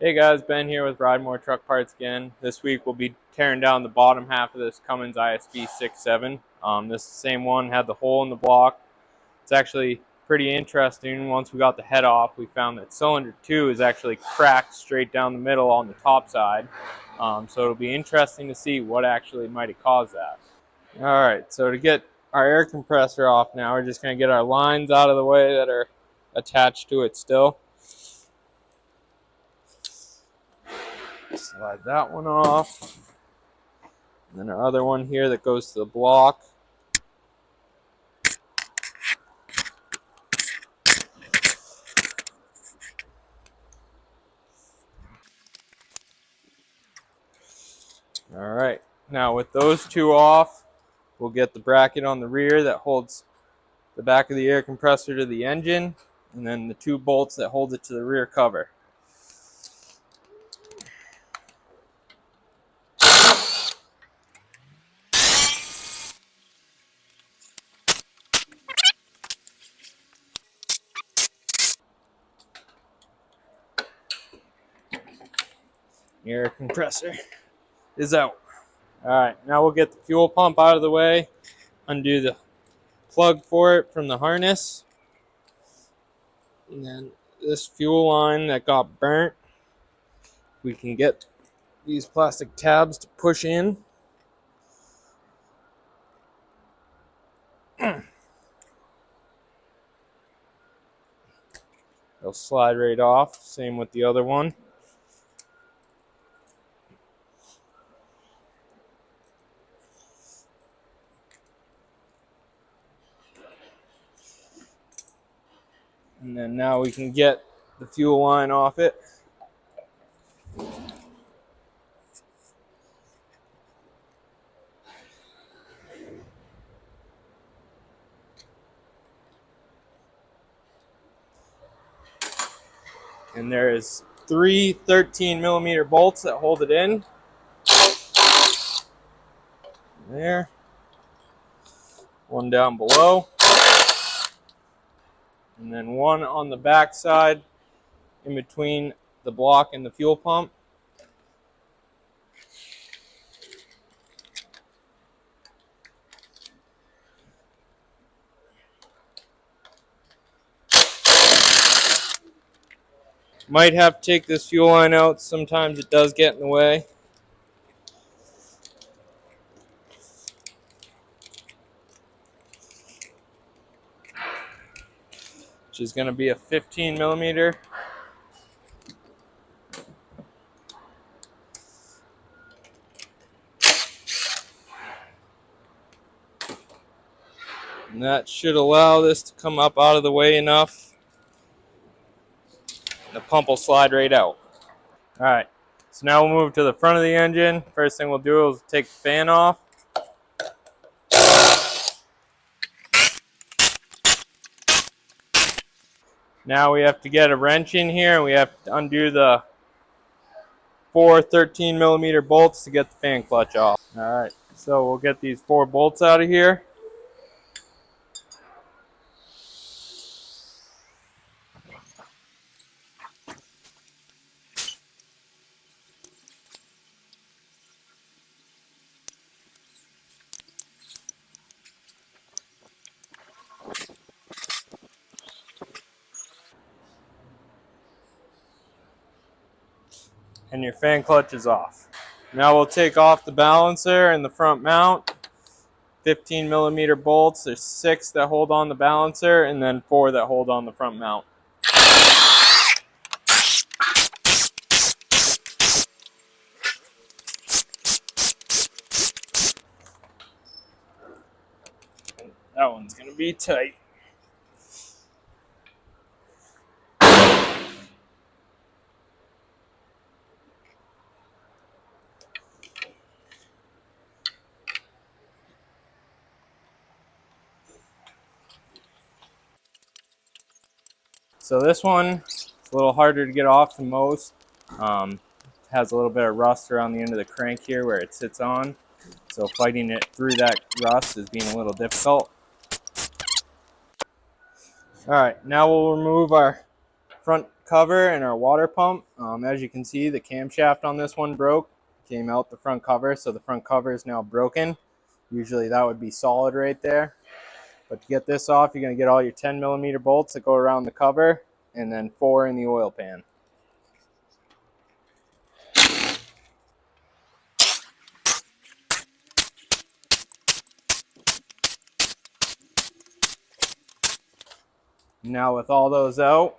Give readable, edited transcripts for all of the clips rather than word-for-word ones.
Hey guys, Ben here with Ride More Truck Parts again. This week we'll be tearing down the bottom half of this Cummins ISB 6.7. This same one had the hole in the block. It's actually pretty interesting. Once we got the head off, we found that cylinder 2 is actually cracked straight down the middle on the top side. So it'll be interesting to see what actually might have caused that. Alright, so to get our air compressor off now, we're just going to get our lines out of the way that are attached to it still. Slide that one off. And then our other one here that goes to the block. Alright, now with those two off, we'll get the bracket on the rear that holds the back of the air compressor to the engine, and then the two bolts that hold it to the rear cover. Air compressor is out. Alright, now we'll get the fuel pump out of the way, undo the plug for it from the harness, and then this fuel line that got burnt, we can get these plastic tabs to push in. They'll slide right off, same with the other one. And then now we can get the fuel line off it. And there is 3 13mm bolts that hold it in. There. One down below. And then one on the back side in between the block and the fuel pump. Might have to take this fuel line out. Sometimes it does get in the way. Which is going to be a 15mm. And that should allow this to come up out of the way enough. The pump will slide right out. Alright, so now we'll move to the front of the engine. First thing we'll do is take the fan off. Now we have to get a wrench in here and we have to undo the 4 13mm bolts to get the fan clutch off. Alright, so we'll get these 4 bolts out of here. And your fan clutch is off. Now we'll take off the balancer and the front mount. 15mm bolts. There's 6 that hold on the balancer and then 4 that hold on the front mount. That one's going to be tight. So this one is a little harder to get off than most. Has a little bit of rust around the end of the crank here where it sits on. So fighting it through that rust is being a little difficult. Alright, now we'll remove our front cover and our water pump. As you can see, the camshaft on this one broke, came out the front cover, so the front cover is now broken. Usually that would be solid right there. But to get this off, you're going to get all your 10mm bolts that go around the cover, and then 4 in the oil pan. Now with all those out,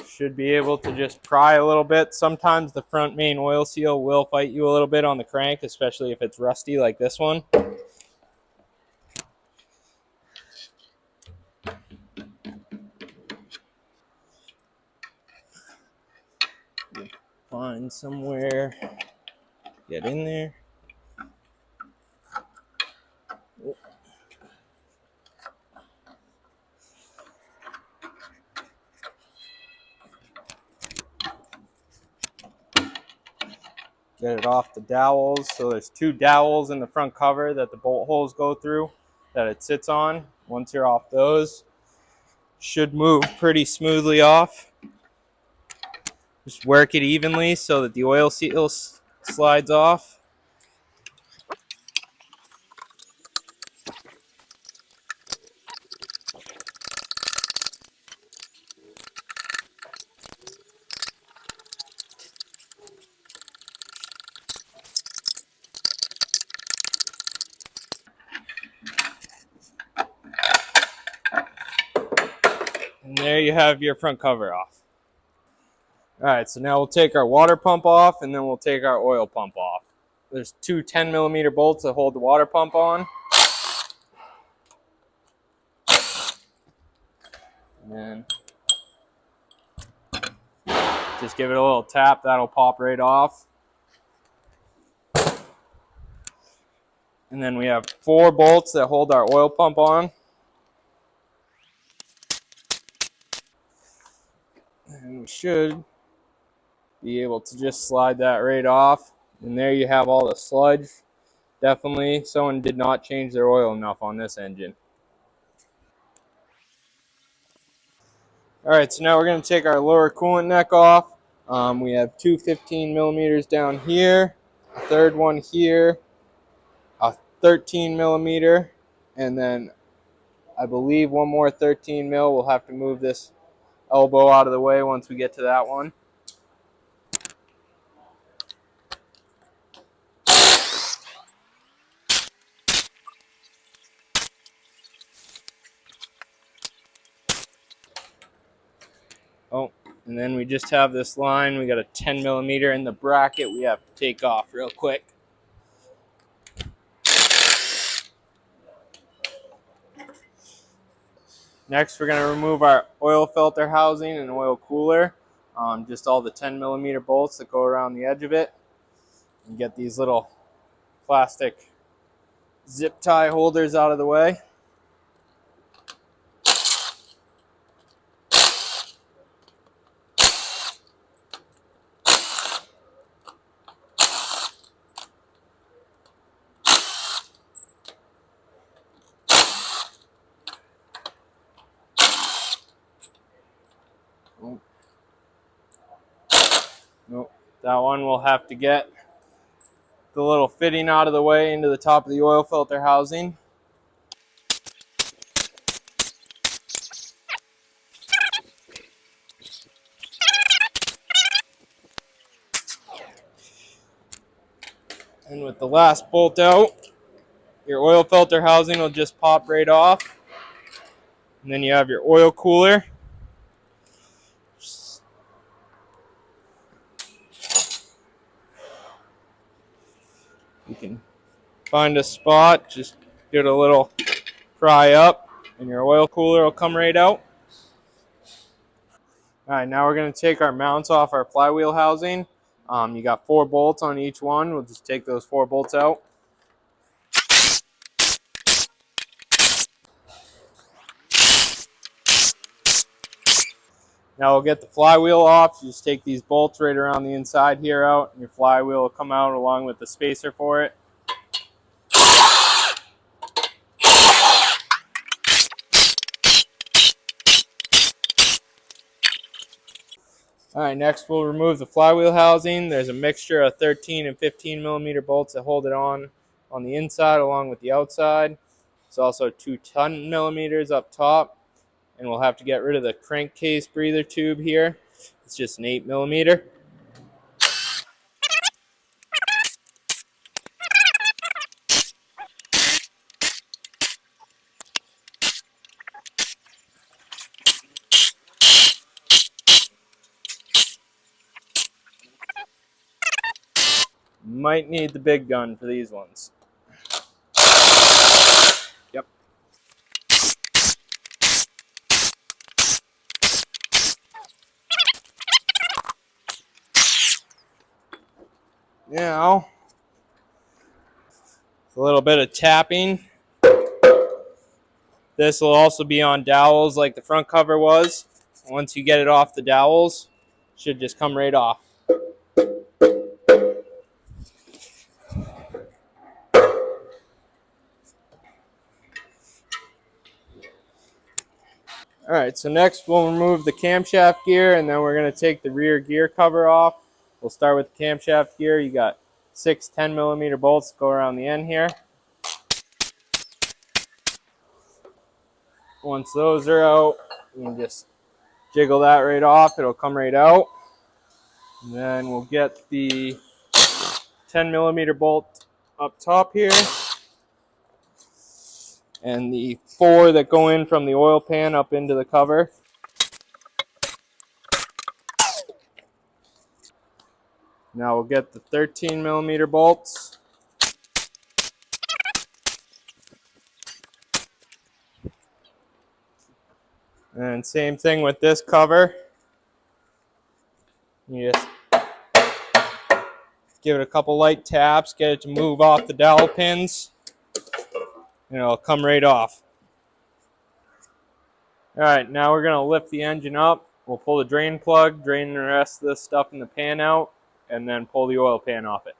should be able to just pry a little bit. Sometimes the front main oil seal will fight you a little bit on the crank, especially if it's rusty like this one. Find somewhere, get in there. Get it off the dowels. So there's 2 dowels in the front cover that the bolt holes go through that it sits on. Once you're off those, should move pretty smoothly off. Just work it evenly so that the oil seal slides off. And there you have your front cover off. Alright, so now we'll take our water pump off, and then we'll take our oil pump off. There's 2 10mm bolts that hold the water pump on. And then just give it a little tap, that'll pop right off. And then we have 4 bolts that hold our oil pump on. And we should be able to just slide that right off. And there you have all the sludge. Definitely someone did not change their oil enough on this engine. Alright, so now we're going to take our lower coolant neck off. We have 2 15mm down here, a third one here, a 13mm, and then I believe one more 13mm. We'll have to move this elbow out of the way once we get to that one. Oh, and then we just have this line. We got a 10mm in the bracket we have to take off real quick. Next, we're going to remove our oil filter housing and oil cooler. Just all the 10mm bolts that go around the edge of it. And get these little plastic zip tie holders out of the way. Nope. That one we'll have to get the little fitting out of the way into the top of the oil filter housing. And with the last bolt out, your oil filter housing will just pop right off. And then you have your oil cooler. You can find a spot, just get a little pry up, and your oil cooler will come right out. Alright, now we're going to take our mounts off our flywheel housing. You got 4 bolts on each one. We'll just take those 4 bolts out. Now we'll get the flywheel off. You just take these bolts right around the inside here out, and your flywheel will come out along with the spacer for it. All right, next we'll remove the flywheel housing. There's a mixture of 13 and 15 millimeter bolts that hold it on the inside along with the outside. There's also 2 10 millimeters up top, and we'll have to get rid of the crankcase breather tube here. It's just an 8 millimeter. Might need the big gun for these ones. Yep. Now, a little bit of tapping. This will also be on dowels like the front cover was. Once you get it off the dowels, it should just come right off. Alright, so next we'll remove the camshaft gear, and then we're going to take the rear gear cover off. We'll start with the camshaft gear. You got 6 10 millimeter bolts go around the end here. Once those are out, you can just jiggle that right off. It'll come right out. And then we'll get the 10 millimeter bolt up top here, and the 4 that go in from the oil pan up into the cover. Now we'll get the 13 millimeter bolts. And same thing with this cover. You just give it a couple light taps, get it to move off the dowel pins, and it'll come right off. Alright, now we're going to lift the engine up. We'll pull the drain plug, drain the rest of this stuff in the pan out, and then pull the oil pan off it.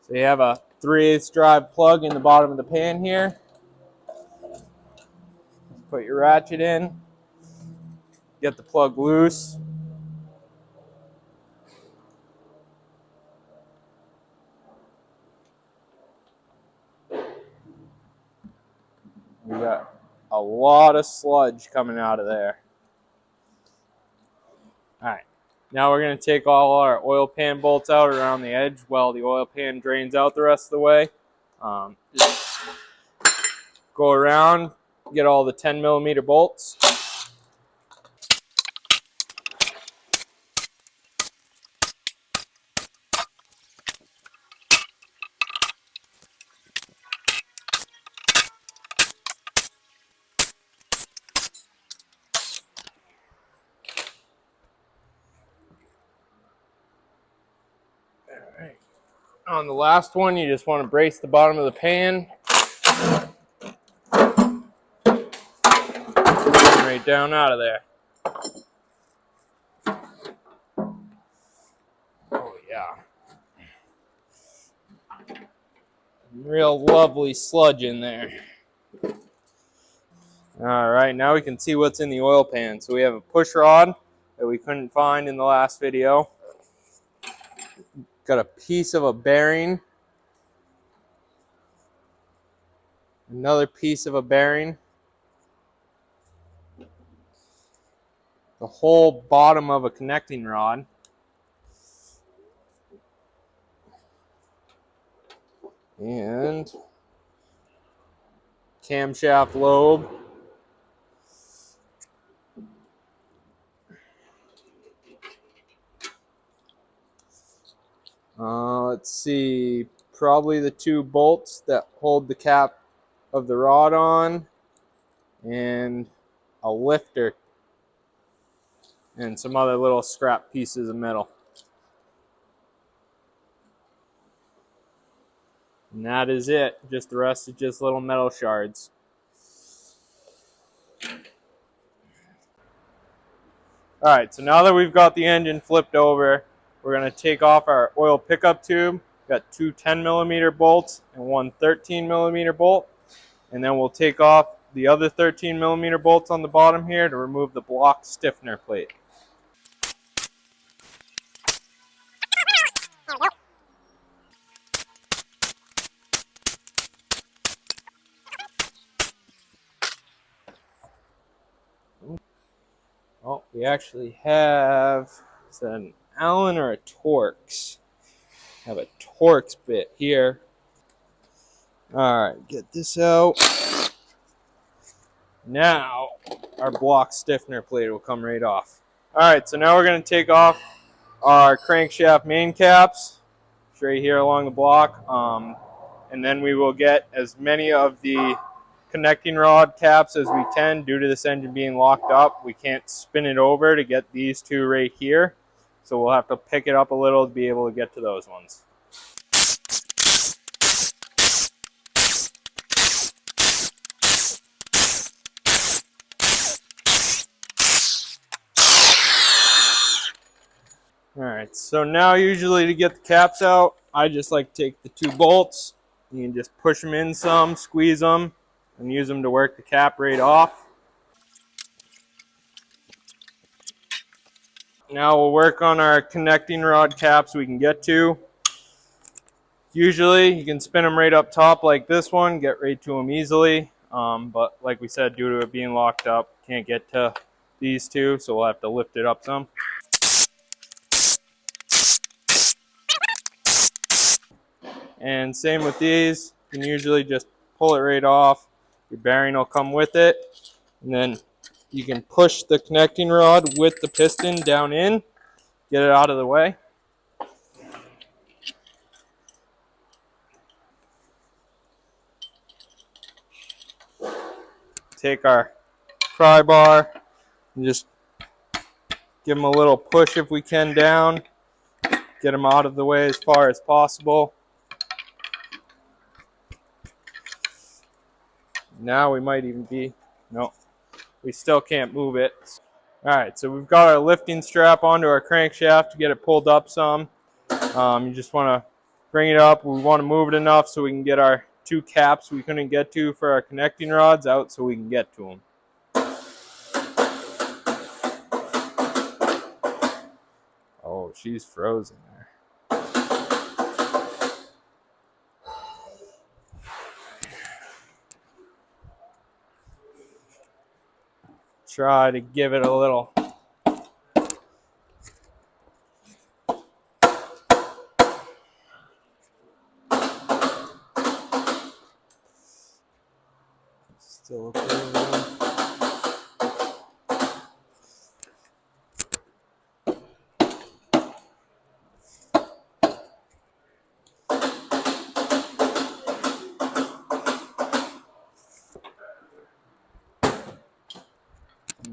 So you have a 3/8 drive plug in the bottom of the pan here. Put your ratchet in, get the plug loose. We got a lot of sludge coming out of there. Alright, now we're going to take all our oil pan bolts out around the edge while the oil pan drains out the rest of the way. Just go around, get all the 10 millimeter bolts. Alright. On the last one, you just want to brace the bottom of the pan. Right down out of there. Oh yeah. Real lovely sludge in there. Alright, now we can see what's in the oil pan. So we have a push rod that we couldn't find in the last video. Got a piece of a bearing. Another piece of a bearing. The whole bottom of a connecting rod. And camshaft lobe. Let's see, probably the 2 bolts that hold the cap of the rod on, and a lifter, and some other little scrap pieces of metal. And that is it. Just the rest is just little metal shards. Alright, so now that we've got the engine flipped over, we're going to take off our oil pickup tube. Got two 10mm bolts and one 13mm bolt. And then we'll take off the other 13mm bolts on the bottom here to remove the block stiffener plate. Oh, we actually have, is that an Allen or a Torx? I have a Torx bit here. Alright, get this out. Now, our block stiffener plate will come right off. Alright, so now we're going to take off our crankshaft main caps straight here along the block. And then we will get as many of the connecting rod caps as we can. Due to this engine being locked up, we can't spin it over to get these two right here. So we'll have to pick it up a little to be able to get to those ones. Alright, so now usually to get the caps out, I just like to take the two bolts. You can just push them in some, squeeze them, and use them to work the cap right off. Now we'll work on our connecting rod caps we can get to. Usually you can spin them right up top like this one, get right to them easily. But like we said, due to it being locked up, can't get to these two, so we'll have to lift it up some. And same with these, you can usually just pull it right off. Your bearing will come with it. And then you can push the connecting rod with the piston down in, get it out of the way. Take our pry bar and just give them a little push if we can down. Get them out of the way as far as possible. Now we might even be, no, we still can't move it. Alright, so we've got our lifting strap onto our crankshaft to get it pulled up some. You just want to bring it up. We want to move it enough so we can get our two caps we couldn't get to for our connecting rods out so we can get to them. Oh, she's frozen there. Try to give it a little. Still a little.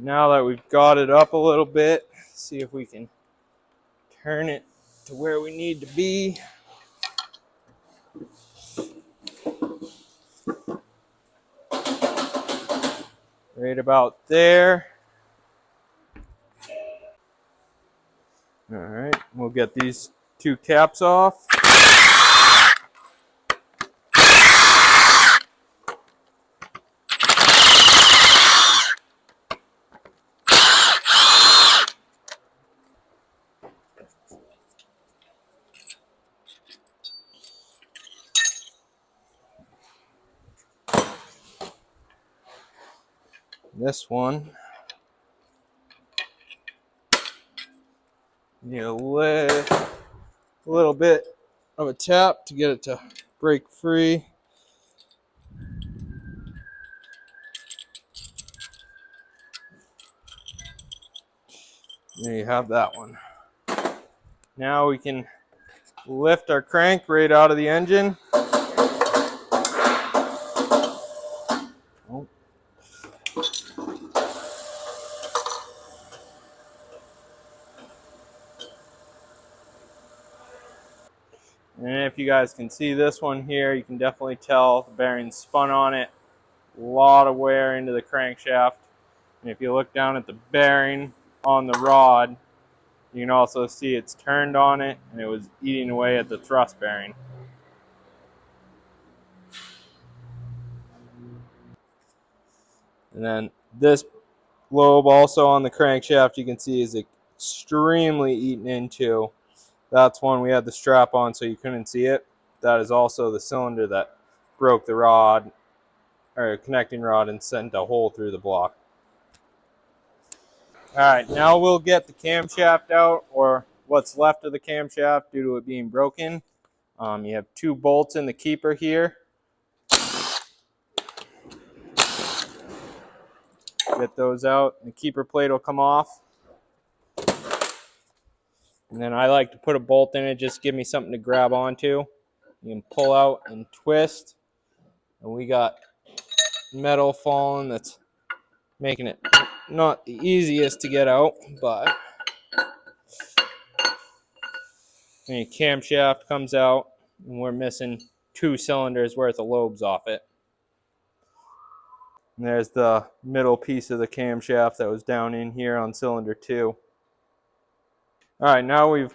Now that we've got it up a little bit, see if we can turn it to where we need to be. Right about there. Alright, we'll get these two caps off. This one, need a little bit of a tap to get it to break free. There you have that one. Now we can lift our crank right out of the engine. Oh. And if you guys can see this one here, you can definitely tell the bearing spun on it. A lot of wear into the crankshaft. And if you look down at the bearing on the rod, You can also see it's turned on it, and it was eating away at the thrust bearing. And then this lobe also on the crankshaft, you can see is extremely eaten into. That's one we had the strap on so you couldn't see it. That is also the cylinder that broke the rod, or connecting rod, and sent a hole through the block. Alright, now we'll get the camshaft out, or what's left of the camshaft due to it being broken. You have 2 bolts in the keeper here. Get those out. The keeper plate will come off. And then I like to put a bolt in it, just give me something to grab onto. You can pull out and twist. And we got metal falling that's making it not the easiest to get out, but then your camshaft comes out, and we're missing 2 cylinders worth of lobes off it. And there's the middle piece of the camshaft that was down in here on cylinder 2. Alright, now we've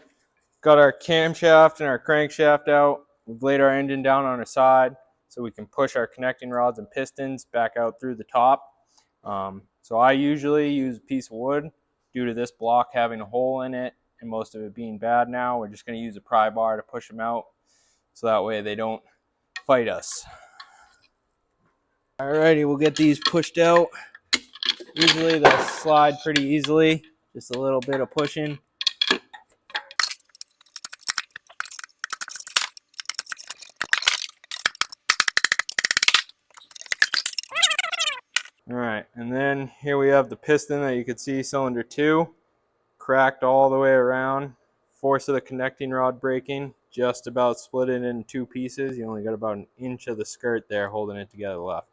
got our camshaft and our crankshaft out. We've laid our engine down on our side so we can push our connecting rods and pistons back out through the top. So I usually use a piece of wood. Due to this block having a hole in it and most of it being bad now, we're just going to use a pry bar to push them out so that way they don't fight us. Alrighty, we'll get these pushed out. Usually they'll slide pretty easily, just a little bit of pushing. Alright, and then here we have the piston that you can see, cylinder 2, cracked all the way around. Force of the connecting rod breaking, just about split it in 2 pieces. You only got about an inch of the skirt there holding it together left.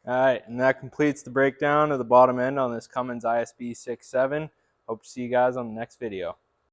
Alright, and that completes the breakdown of the bottom end on this Cummins ISB 6.7. Hope to see you guys on the next video.